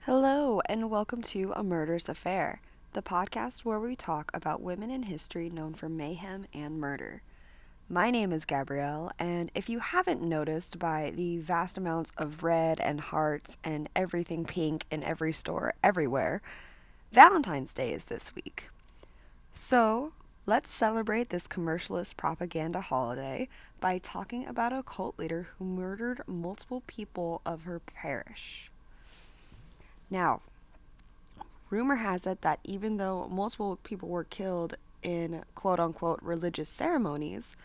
Hello, and welcome to A Murderous Affair, the podcast where we talk about women in history known for mayhem and murder. My name is Gabrielle, and if you haven't noticed by the vast amounts of red and hearts and everything pink in every store everywhere, Valentine's Day is this week. So, let's celebrate this commercialist propaganda holiday by talking about a cult leader who murdered multiple people of her parish. Now, rumor has it that even though multiple people were killed in quote unquote religious ceremonies,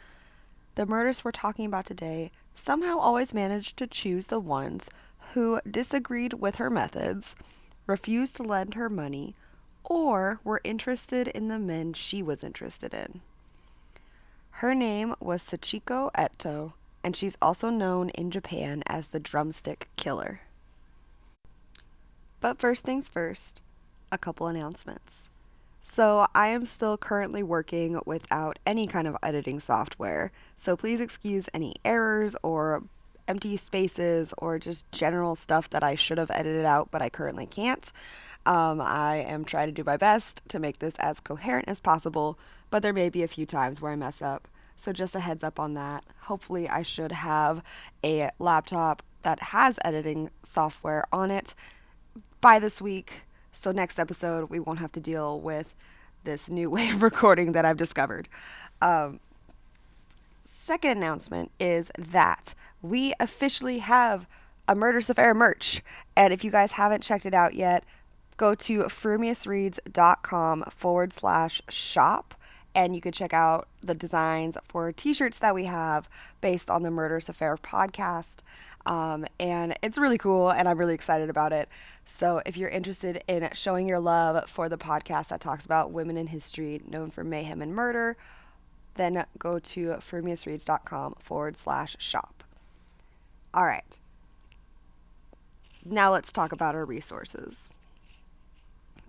the murders we're talking about today somehow always managed to choose the ones who disagreed with her methods, refused to lend her money, or were interested in the men she was interested in. Her name was Sachiko Eto, and she's also known in Japan as the Drumstick Killer. But first things first, a couple announcements. So I am still currently working without any kind of editing software, so please excuse any errors or empty spaces or just general stuff that I should have edited out but I currently can't. I am trying to do my best to make this as coherent as possible, but there may be a few times where I mess up. So just a heads up on that. Hopefully I should have a laptop that has editing software on it by this week. So next episode, we won't have to deal with this new way of recording that I've discovered. Um, Second announcement is that we officially have a Murderous Affair merch. And if you guys haven't checked it out yet, go to FrumiousReads.com/shop and you can check out the designs for t-shirts that we have based on the Murderous Affair podcast. And it's really cool and I'm really excited about it. So if you're interested in showing your love for the podcast that talks about women in history known for mayhem and murder, then go to FrumiousReads.com/shop. All right. Now let's talk about our resources.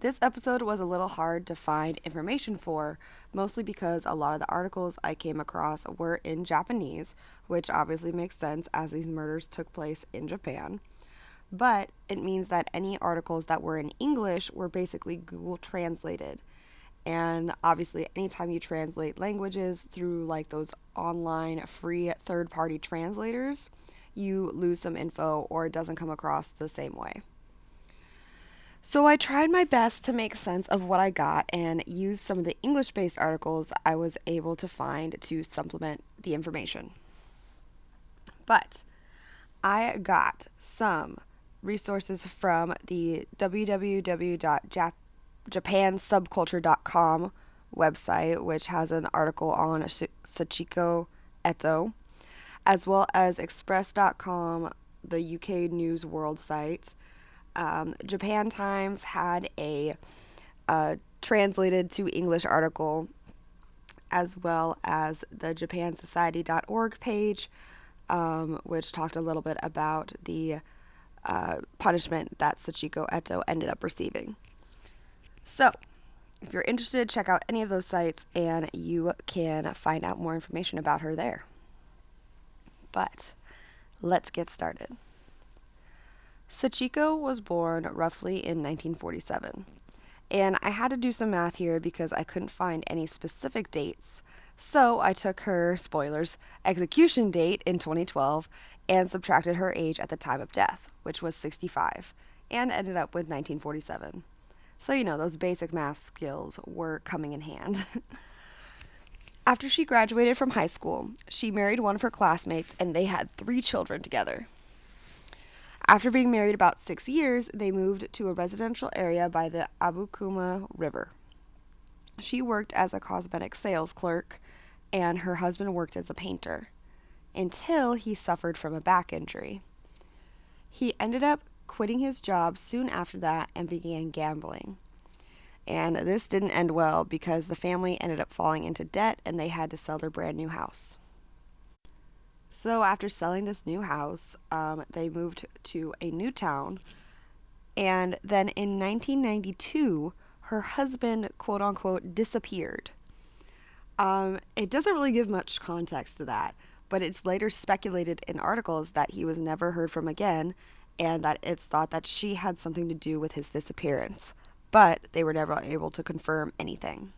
This episode was a little hard to find information for, mostly because a lot of the articles I came across were in Japanese, which obviously makes sense as these murders took place in Japan. But it means that any articles that were in English were basically Google translated. And obviously, anytime you translate languages through like those online free third-party translators, you lose some info or it doesn't come across the same way. So I tried my best to make sense of what I got and use some of the English-based articles I was able to find to supplement the information. But I got some resources from the www.japansubculture.com website, which has an article on Sachiko Eto, as well as express.com, the UK News World site. Japan Times had a translated to English article, as well as the japansociety.org page, which talked a little bit about the punishment that Sachiko Eto ended up receiving. So, if you're interested, check out any of those sites and you can find out more information about her there. But let's get started. Sachiko was born roughly in 1947. And I had to do some math here because I couldn't find any specific dates. So I took her, spoilers, execution date in 2012 and subtracted her age at the time of death, which was 65, and ended up with 1947. So, those basic math skills were coming in hand. After she graduated from high school, she married one of her classmates and they had 3 children together. After being married about 6 years, they moved to a residential area by the Abukuma River. She worked as a cosmetic sales clerk, and her husband worked as a painter, until he suffered from a back injury. He ended up quitting his job soon after that and began gambling. And this didn't end well because the family ended up falling into debt and they had to sell their brand new house. So after selling this new house, they moved to a new town. And then in 1992, her husband, quote unquote, disappeared. It doesn't really give much context to that, but it's later speculated in articles that he was never heard from again and that it's thought that she had something to do with his disappearance, but they were never able to confirm anything.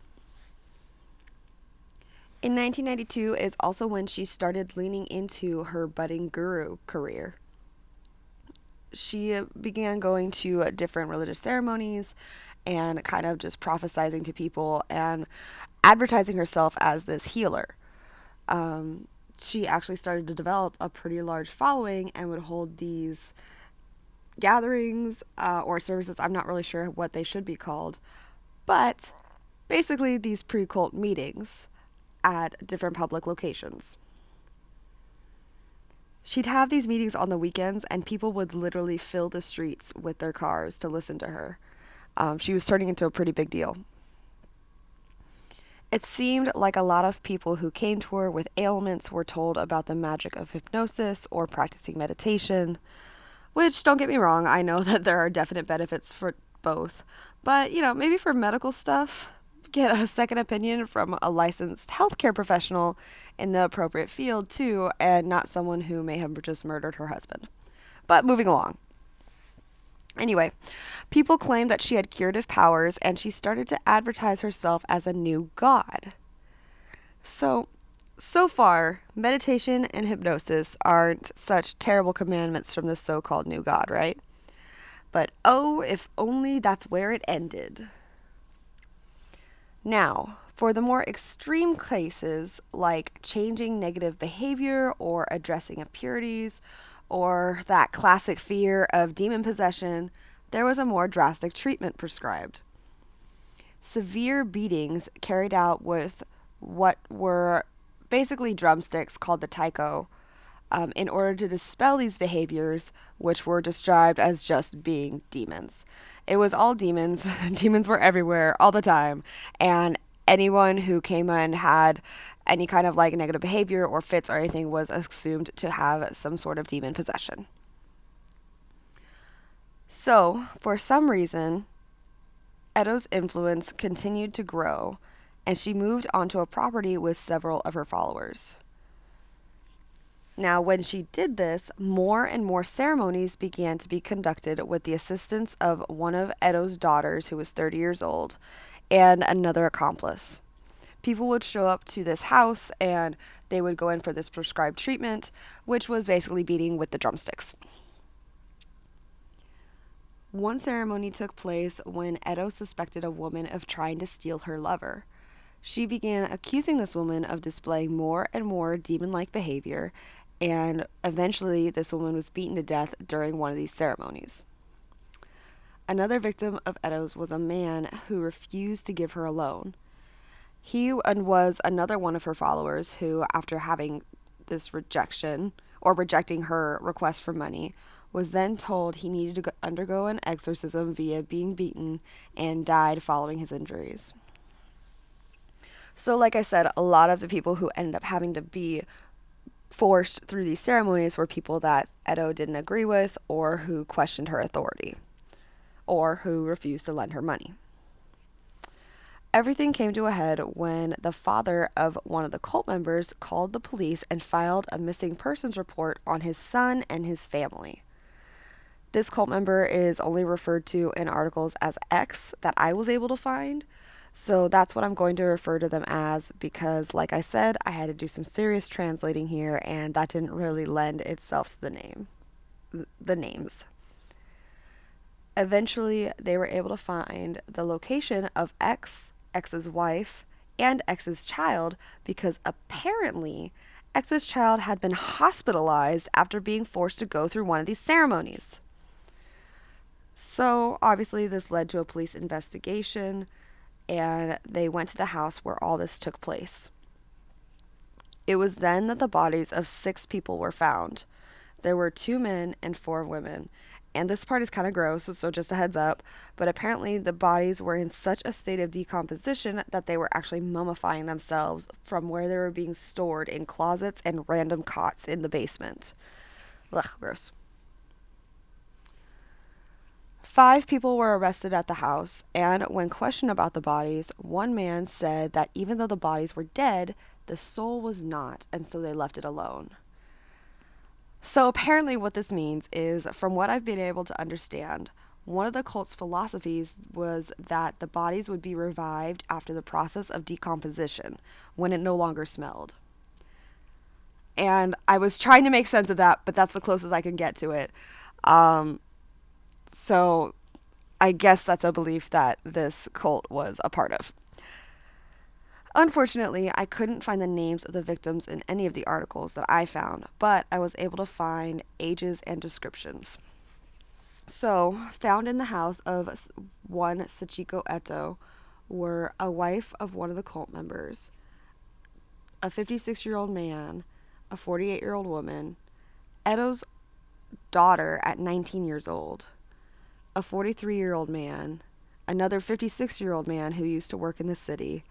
In 1992 is also when she started leaning into her budding guru career. She began going to different religious ceremonies and kind of just prophesizing to people and advertising herself as this healer. She actually started to develop a pretty large following and would hold these gatherings or services. I'm not really sure what they should be called, but basically these pre-cult meetings at different public locations. She'd have these meetings on the weekends, and people would literally fill the streets with their cars to listen to her. She was turning into a pretty big deal. It seemed like a lot of people who came to her with ailments were told about the magic of hypnosis or practicing meditation, which, don't get me wrong, I know that there are definite benefits for both. But, maybe for medical stuff, get a second opinion from a licensed healthcare professional in the appropriate field too, and not someone who may have just murdered her husband. But moving along. Anyway, people claimed that she had curative powers, and she started to advertise herself as a new god. So far, meditation and hypnosis aren't such terrible commandments from the so-called new god, right? But oh, if only that's where it ended. Now, for the more extreme cases, like changing negative behavior or addressing impurities, or that classic fear of demon possession, there was a more drastic treatment prescribed. Severe beatings carried out with what were basically drumsticks called the taiko, in order to dispel these behaviors, which were described as just being demons. It was all demons. Demons were everywhere all the time, and anyone who came in had any kind of like negative behavior or fits or anything was assumed to have some sort of demon possession. So, for some reason, Eto's influence continued to grow, and she moved onto a property with several of her followers. Now, when she did this, more and more ceremonies began to be conducted with the assistance of one of Eto's daughters, who was 30 years old, and another accomplice. People would show up to this house, and they would go in for this prescribed treatment, which was basically beating with the drumsticks. One ceremony took place when Eto suspected a woman of trying to steal her lover. She began accusing this woman of displaying more and more demon-like behavior, and eventually this woman was beaten to death during one of these ceremonies. Another victim of Eto's was a man who refused to give her a loan. He was another one of her followers who, after having this rejection, or rejecting her request for money, was then told he needed to undergo an exorcism via being beaten, and died following his injuries. So like I said, a lot of the people who ended up having to be forced through these ceremonies were people that Eto didn't agree with, or who questioned her authority, or who refused to lend her money. Everything came to a head when the father of one of the cult members called the police and filed a missing persons report on his son and his family. This cult member is only referred to in articles as X that I was able to find, so that's what I'm going to refer to them as, because like I said, I had to do some serious translating here, and that didn't really lend itself to the names. Eventually, they were able to find the location of X's wife, and X's child, because apparently X's child had been hospitalized after being forced to go through one of these ceremonies. So obviously this led to a police investigation, and they went to the house where all this took place. It was then that the bodies of 6 people were found. There were 2 men and 4 women. And this part is kind of gross, so just a heads up. But apparently the bodies were in such a state of decomposition that they were actually mummifying themselves from where they were being stored in closets and random cots in the basement. Ugh, gross. 5 people were arrested at the house, and when questioned about the bodies, one man said that even though the bodies were dead, the soul was not, and so they left it alone. So apparently what this means is, from what I've been able to understand, one of the cult's philosophies was that the bodies would be revived after the process of decomposition, when it no longer smelled. And I was trying to make sense of that, but that's the closest I can get to it. Um, so I guess that's a belief that this cult was a part of. Unfortunately, I couldn't find the names of the victims in any of the articles that I found, but I was able to find ages and descriptions. So, found in the house of one Sachiko Eto were a wife of one of the cult members, a 56-year-old man, a 48-year-old woman, Eto's daughter at 19 years old, a 43-year-old man, another 56-year-old man who used to work in the city,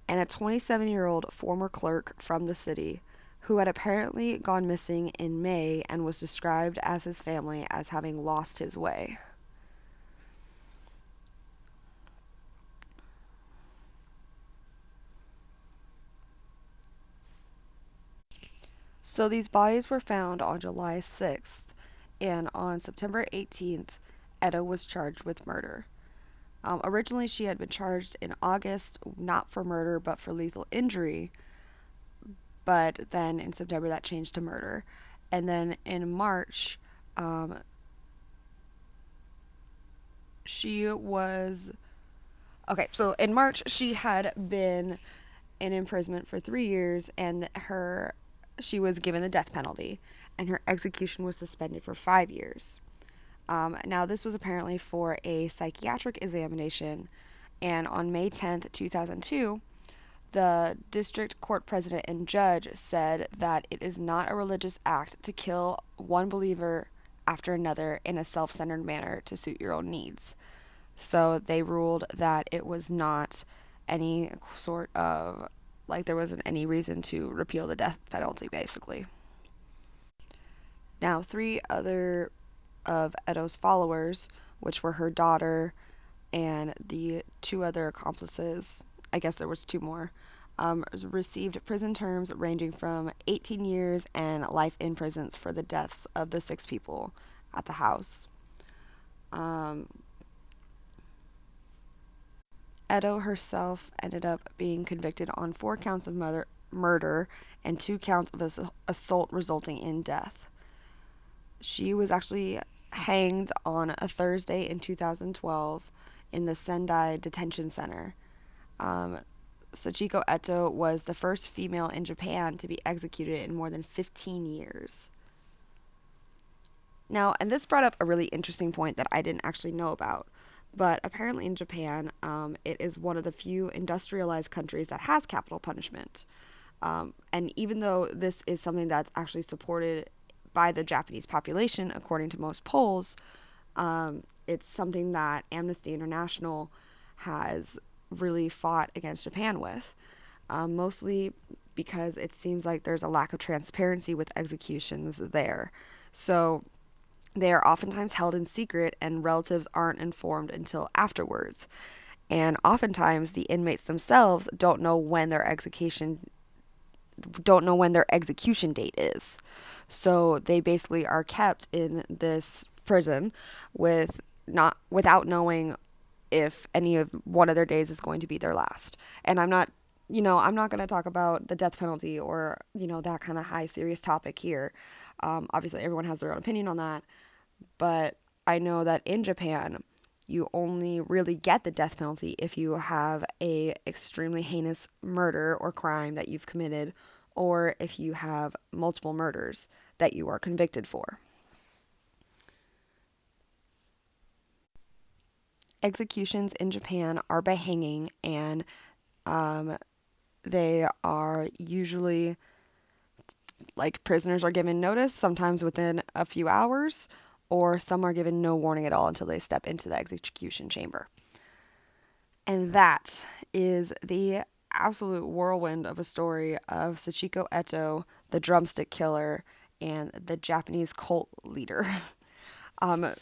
and a 27-year-old former clerk from the city who had apparently gone missing in May and was described as his family as having lost his way. So these bodies were found on July 6th, and on September 18th, Etta was charged with murder. Originally, she had been charged in August, not for murder, but for lethal injury, but then in September that changed to murder. And then in March, um, she was. Okay, so in March, she had been in imprisonment for 3 years, and she was given the death penalty, and her execution was suspended for 5 years. Now, this was apparently for a psychiatric examination, and on May 10th, 2002, the district court president and judge said that it is not a religious act to kill one believer after another in a self-centered manner to suit your own needs. So they ruled that it was not any sort of, like, there wasn't any reason to repeal the death penalty, basically. Now, three other of Eto's followers, which were her daughter and the two other accomplices, I guess there was two more, received prison terms ranging from 18 years and life in prison for the deaths of the six people at the house. Um, Eto herself ended up being convicted on 4 counts of murder and 2 counts of assault resulting in death. She was actually hanged on a Thursday in 2012 in the Sendai Detention Center. Um, Sachiko Eto was the first female in Japan to be executed in more than 15 years. Now, and this brought up a really interesting point that I didn't actually know about, but apparently in Japan, it is one of the few industrialized countries that has capital punishment. And even though this is something that's actually supported by the Japanese population, according to most polls, it's something that Amnesty International has really fought against Japan with, mostly because it seems like there's a lack of transparency with executions there. So they are oftentimes held in secret, and relatives aren't informed until afterwards. And oftentimes the inmates themselves don't know when their execution date is. So they basically are kept in this prison without knowing if any of one of their days is going to be their last. And I'm not going to talk about the death penalty or, that kind of high serious topic here. Obviously everyone has their own opinion on that, but I know that in Japan, you only really get the death penalty if you have a extremely heinous murder or crime that you've committed, or if you have multiple murders that you are convicted for. Executions in Japan are by hanging, and um, they are usually, like, prisoners are given notice, sometimes within a few hours, or some are given no warning at all until they step into the execution chamber. And that is the absolute whirlwind of a story of Sachiko Eto, the Drumstick Killer, and the Japanese cult leader. Um,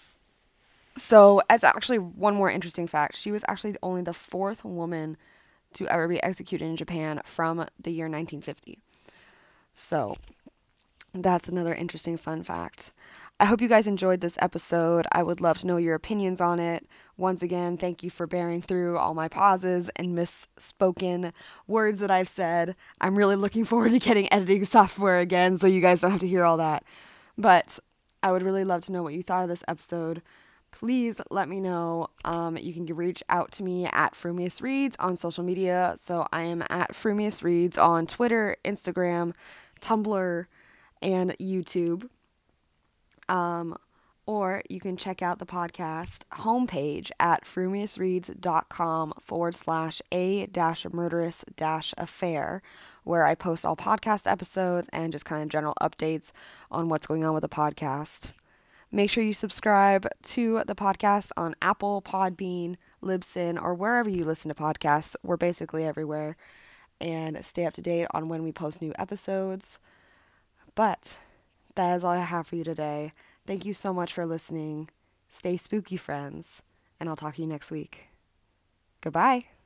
so, as actually one more interesting fact, she was actually only the fourth woman to ever be executed in Japan from the year 1950. So, That's another interesting fun fact. I hope you guys enjoyed this episode. I would love to know your opinions on it. Once again, thank you for bearing through all my pauses and misspoken words that I've said. I'm really looking forward to getting editing software again so you guys don't have to hear all that. But I would really love to know what you thought of this episode. Please let me know. You can reach out to me at FrumiousReads on social media. So I am at FrumiousReads on Twitter, Instagram, Tumblr, and YouTube. Um, or you can check out the podcast homepage at frumiousreads.com/a-murderous-affair, where I post all podcast episodes and just kind of general updates on what's going on with the podcast. Make sure you subscribe to the podcast on Apple, Podbean, Libsyn, or wherever you listen to podcasts. We're basically everywhere. And stay up to date on when we post new episodes. But that is all I have for you today. Thank you so much for listening. Stay spooky, friends, and I'll talk to you next week. Goodbye.